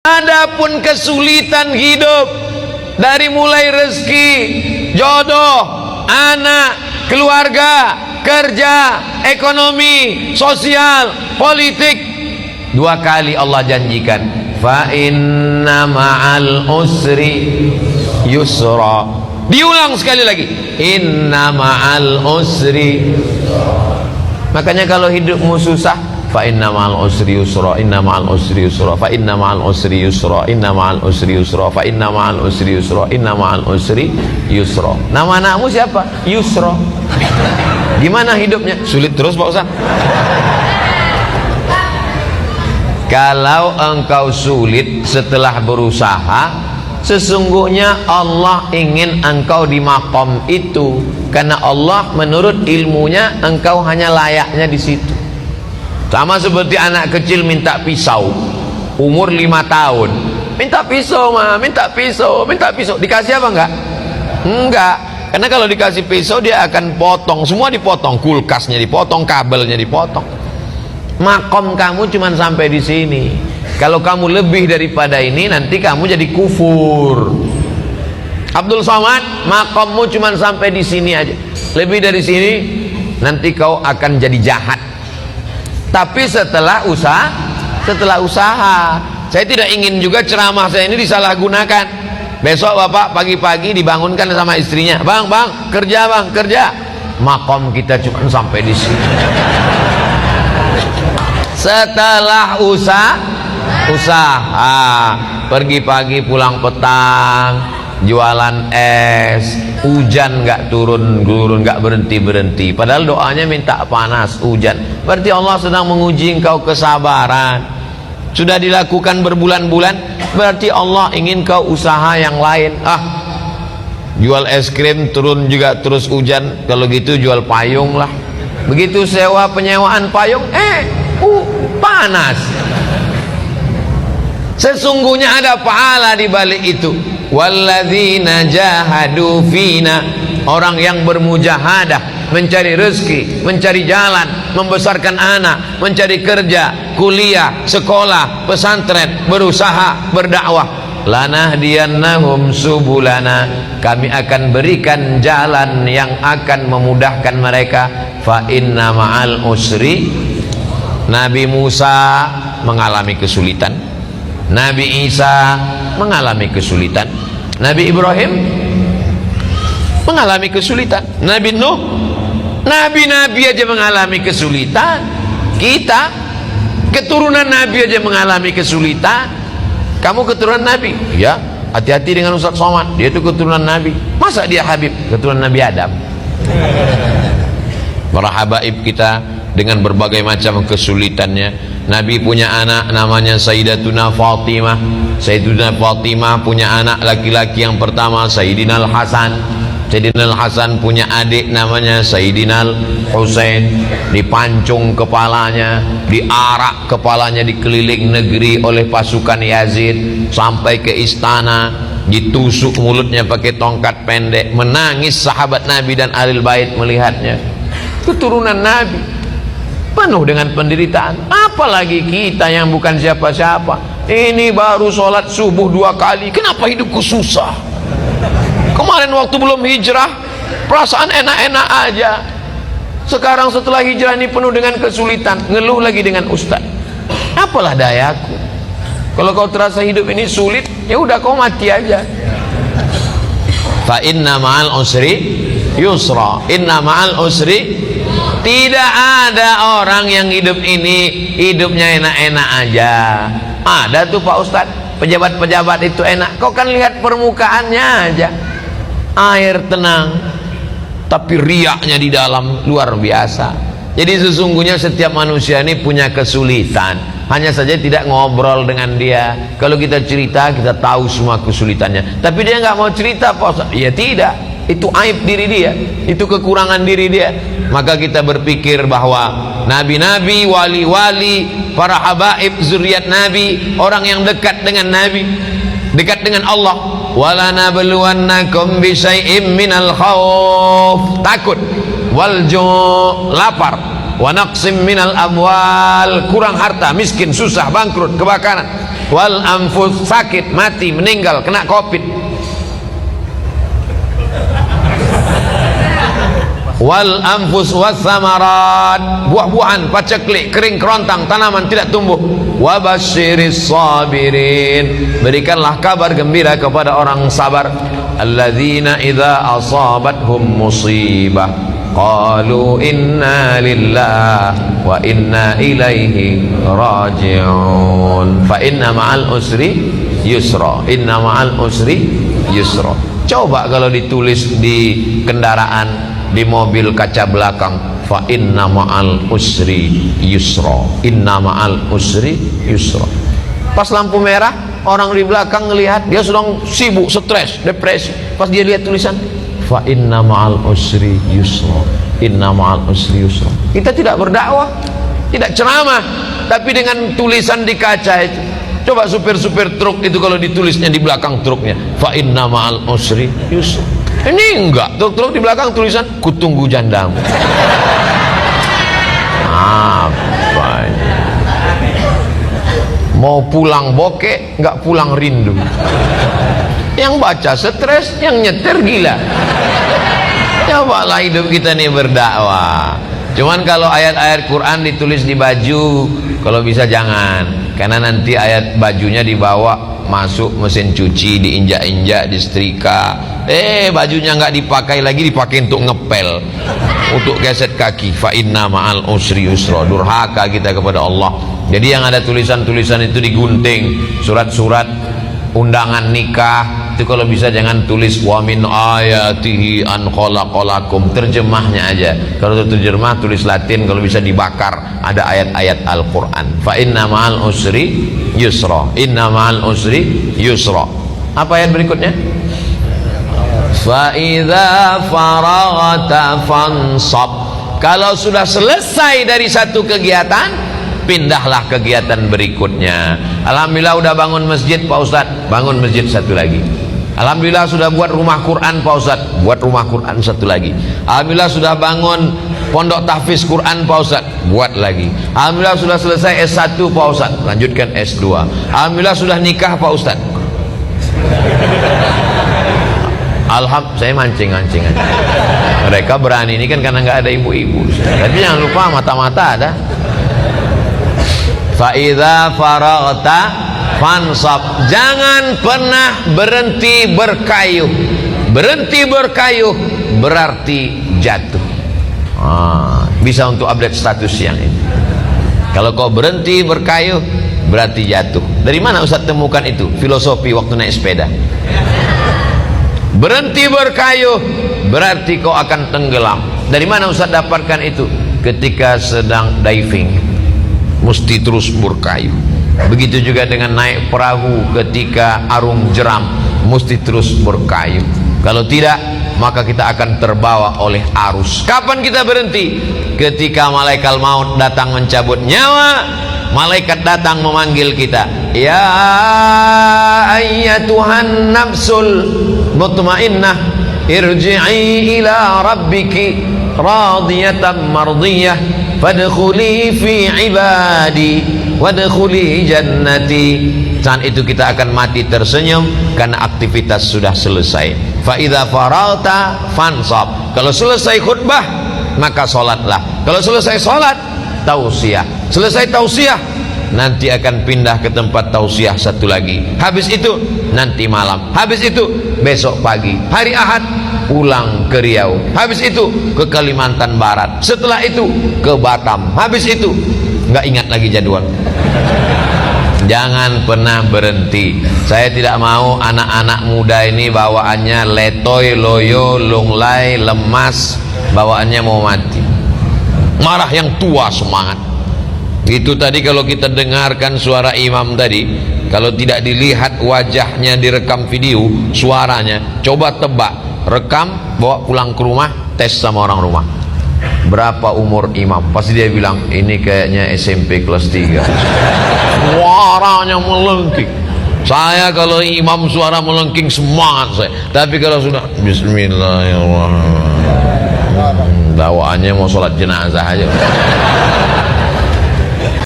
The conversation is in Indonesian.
Adapun kesulitan hidup, dari mulai rezeki, jodoh, anak, keluarga, kerja, ekonomi, sosial, politik, dua kali Allah janjikan, fa inna ma'al usri yusra. Diulang sekali lagi, inna ma'al usri. Makanya kalau hidupmu susah, fa inna ma'al usri yusra, inna ma'al usri yusra, fa inna ma'al usri yusra, inna ma'al usri yusra, fa inna ma'al usri yusra, inna ma'al usri yusra. Nama anakmu siapa? Yusra. Gimana hidupnya? Sulit terus Pak Ustaz. Kalau engkau sulit setelah berusaha, sesungguhnya Allah ingin engkau di makom itu, karena Allah menurut ilmunya engkau hanya layaknya di situ. Sama seperti anak kecil minta pisau, umur 5 tahun, minta pisau mah, minta pisau, minta pisau. Dikasih apa enggak? Enggak. Karena kalau dikasih pisau dia akan potong, semua dipotong, kulkasnya dipotong, kabelnya dipotong. Makom kamu cuma sampai di sini. Kalau kamu lebih daripada ini, nanti kamu jadi kufur. Abdul Somad, makommu cuma sampai di sini aja. Lebih dari sini, nanti kau akan jadi jahat. Tapi setelah usaha, saya tidak ingin juga ceramah saya ini disalahgunakan. Besok bapak pagi-pagi dibangunkan sama istrinya, bang, kerja bang, kerja. Makom kita cuma sampai di sini. Setelah usaha, pergi pagi pulang petang, jualan es, hujan nggak turun nggak berhenti. Padahal doanya minta panas, hujan. Berarti Allah sedang menguji engkau kesabaran. Sudah dilakukan berbulan-bulan, berarti Allah ingin kau usaha yang lain. Jual es krim turun juga terus hujan, kalau gitu jual payung lah. Begitu sewa penyewaan payung, panas. Sesungguhnya ada pahala di balik itu. Walladzina jahadu fina, orang yang bermujahadah, mencari rezeki, mencari jalan, membesarkan anak, mencari kerja, kuliah, sekolah, pesantren, berusaha, berdakwah. Lanahdiyannahum subulana, kami akan berikan jalan yang akan memudahkan mereka. Fa inna ma'al usri. Nabi Musa mengalami kesulitan, Nabi Isa mengalami kesulitan, Nabi Ibrahim mengalami kesulitan, Nabi Nuh, nabi-nabi aja mengalami kesulitan. Kita keturunan Nabi aja mengalami kesulitan. Kamu keturunan Nabi? Ya, hati-hati dengan Ustaz Somad, dia itu keturunan Nabi. Masa dia Habib? Keturunan Nabi Adam. Para habaib kita dengan berbagai macam kesulitannya. Nabi punya anak namanya Sayyidatuna Fatimah. Sayyidatuna Fatimah punya anak laki-laki yang pertama Sayyidina Al-Hasan. Sayyidina Al-Hasan punya adik namanya Sayyidina Al-Husain. Dipancung kepalanya, diarak kepalanya di keliling negeri oleh pasukan Yazid sampai ke istana, ditusuk mulutnya pakai tongkat pendek. Menangis sahabat Nabi dan Ahlul Bait melihatnya. Keturunan Nabi penuh dengan penderitaan. Apalagi kita yang bukan siapa-siapa. Ini baru sholat subuh 2 kali, kenapa hidupku susah? Kemarin waktu belum hijrah perasaan enak-enak aja. Sekarang setelah hijrah ini penuh dengan kesulitan, ngeluh lagi dengan ustaz. Apalah dayaku. Kalau kau terasa hidup ini sulit, ya udah kau mati aja. Fa inna ma'al usri yusra, inna ma'al usri. Tidak ada orang yang hidup ini hidupnya enak-enak aja. Ada tuh Pak Ustadz, pejabat-pejabat itu enak. Kau kan lihat permukaannya aja, air tenang, tapi riaknya di dalam luar biasa. Jadi sesungguhnya setiap manusia ini punya kesulitan, hanya saja tidak ngobrol dengan dia. Kalau kita cerita, kita tahu semua kesulitannya, tapi dia nggak mau cerita Pak Ustadz. Ya tidak, itu aib diri dia, itu kekurangan diri dia. Maka kita berpikir bahwa nabi-nabi, wali-wali, para habaib, zuriat Nabi, orang yang dekat dengan Nabi, dekat dengan Allah. Wala nabluwannakum bisyai'im minal khauf, takut, wal ju', lapar, wa naqsim minal amwal, kurang harta, miskin, susah, bangkrut, kebakaran, wal anfus, sakit, mati, meninggal, kena covid, wal anfus was samarat, buah-buahan, paceklik, kering kerontang, tanaman tidak tumbuh. Wa basyiris sabirin, berikanlah kabar gembira kepada orang sabar. Alladzina idza asabathum musibah qalu inna lillahi wa inna ilaihi raji'un. Fa inna ma'al usri yusra, inna ma'al usri yusra. Coba kalau ditulis di kendaraan, di mobil kaca belakang, fa inna ma'al usri yusra, inna ma'al usri yusra. Pas lampu merah, orang di belakang ngelihat, dia sedang sibuk, stres, depresi. Pas dia lihat tulisan fa inna ma'al usri yusra, inna ma'al usri yusra. Kita tidak berdakwah, tidak ceramah, tapi dengan tulisan di kaca itu. Coba supir-supir truk itu kalau ditulisnya di belakang truknya fa inna ma'al usri yusra. Ini enggak, truk-truk di belakang tulisan kutunggu jandamu. Apa ini? Mau pulang bokeh, enggak pulang rindu. Yang baca stres, yang nyetir gila. Cobalah hidup kita nih berdakwah. Cuman kalau ayat-ayat Quran ditulis di baju, kalau bisa jangan, karena nanti ayat bajunya dibawa masuk mesin cuci, diinjak-injak, disetrika. Bajunya nggak dipakai lagi, dipakai untuk ngepel, untuk geset kaki. Fa inna ma'al usri yusra. Durhaka kita kepada Allah. Jadi yang ada tulisan-tulisan itu digunting, surat-surat undangan nikah itu kalau bisa jangan tulis wa min ayatihi an khalaqalakum, terjemahnya aja. Kalau terjemah tulis Latin, kalau bisa dibakar, ada ayat-ayat Al-Qur'an. Fa inna ma'al usri yusra, inna ma'al usri yusra. Apa ayat berikutnya? Fa idza faraghta fansab. Kalau sudah selesai dari satu kegiatan, pindahlah kegiatan berikutnya. Alhamdulillah udah bangun masjid Pak Ustadz, bangun masjid satu lagi. Alhamdulillah sudah buat rumah Quran Pak Ustadz, buat rumah Quran satu lagi. Alhamdulillah sudah bangun pondok tahfiz Quran Pak Ustadz, buat lagi. Alhamdulillah sudah selesai S1 Pak Ustadz, lanjutkan S2. Alhamdulillah sudah nikah Pak Ustadz. Saya mancing-mancing aja. Mereka berani ini kan karena nggak ada ibu-ibu. Tapi jangan lupa mata-mata ada. Fa idza faraghta fansab. Jangan pernah berhenti berkayuh. Berhenti berkayuh berarti jatuh. Bisa untuk update status yang ini. Kalau kau berhenti berkayuh berarti jatuh. Dari mana Ustaz temukan itu? Filosofi waktu naik sepeda. Berhenti berkayuh berarti kau akan tenggelam. Dari mana Ustaz dapatkan itu? Ketika sedang diving, mesti terus berkayuh. Begitu juga dengan naik perahu ketika arung jeram, mesti terus berkayuh. Kalau tidak, maka kita akan terbawa oleh arus. Kapan kita berhenti? Ketika malaikat maut datang mencabut nyawa. Malaikat datang memanggil kita, ya ayyatuhan nafsul mutmainnah, irji'i ila rabbiki radiyatan mardiyah, fadkhuli fi ibadi wadkhuli jannati. Saat itu kita akan mati tersenyum karena aktivitas sudah selesai. Fa idza faragta fansab. Kalau selesai khutbah maka salatlah. Kalau selesai salat, tausiah. Selesai tausiah, nanti akan pindah ke tempat tausiah satu lagi. Habis itu nanti malam. Habis itu besok pagi. Hari Ahad pulang ke Riau. Habis itu ke Kalimantan Barat. Setelah itu ke Batam. Habis itu nggak ingat lagi jadwal. Jangan pernah berhenti. Saya tidak mau anak-anak muda ini bawaannya letoy, loyo, lunglai, lemas, bawaannya mau mati. Marah yang tua semangat. Itu tadi kalau kita dengarkan suara imam tadi, kalau tidak dilihat wajahnya direkam video, suaranya, coba tebak, rekam, bawa pulang ke rumah, tes sama orang rumah. Berapa umur imam? Pasti dia bilang, ini kayaknya SMP kelas 3. Suaranya melengking. Saya kalau imam suara melengking semangat saya. Tapi kalau sudah Bismillahirrahmanirrahim, Bawaannya mau sholat jenazah aja.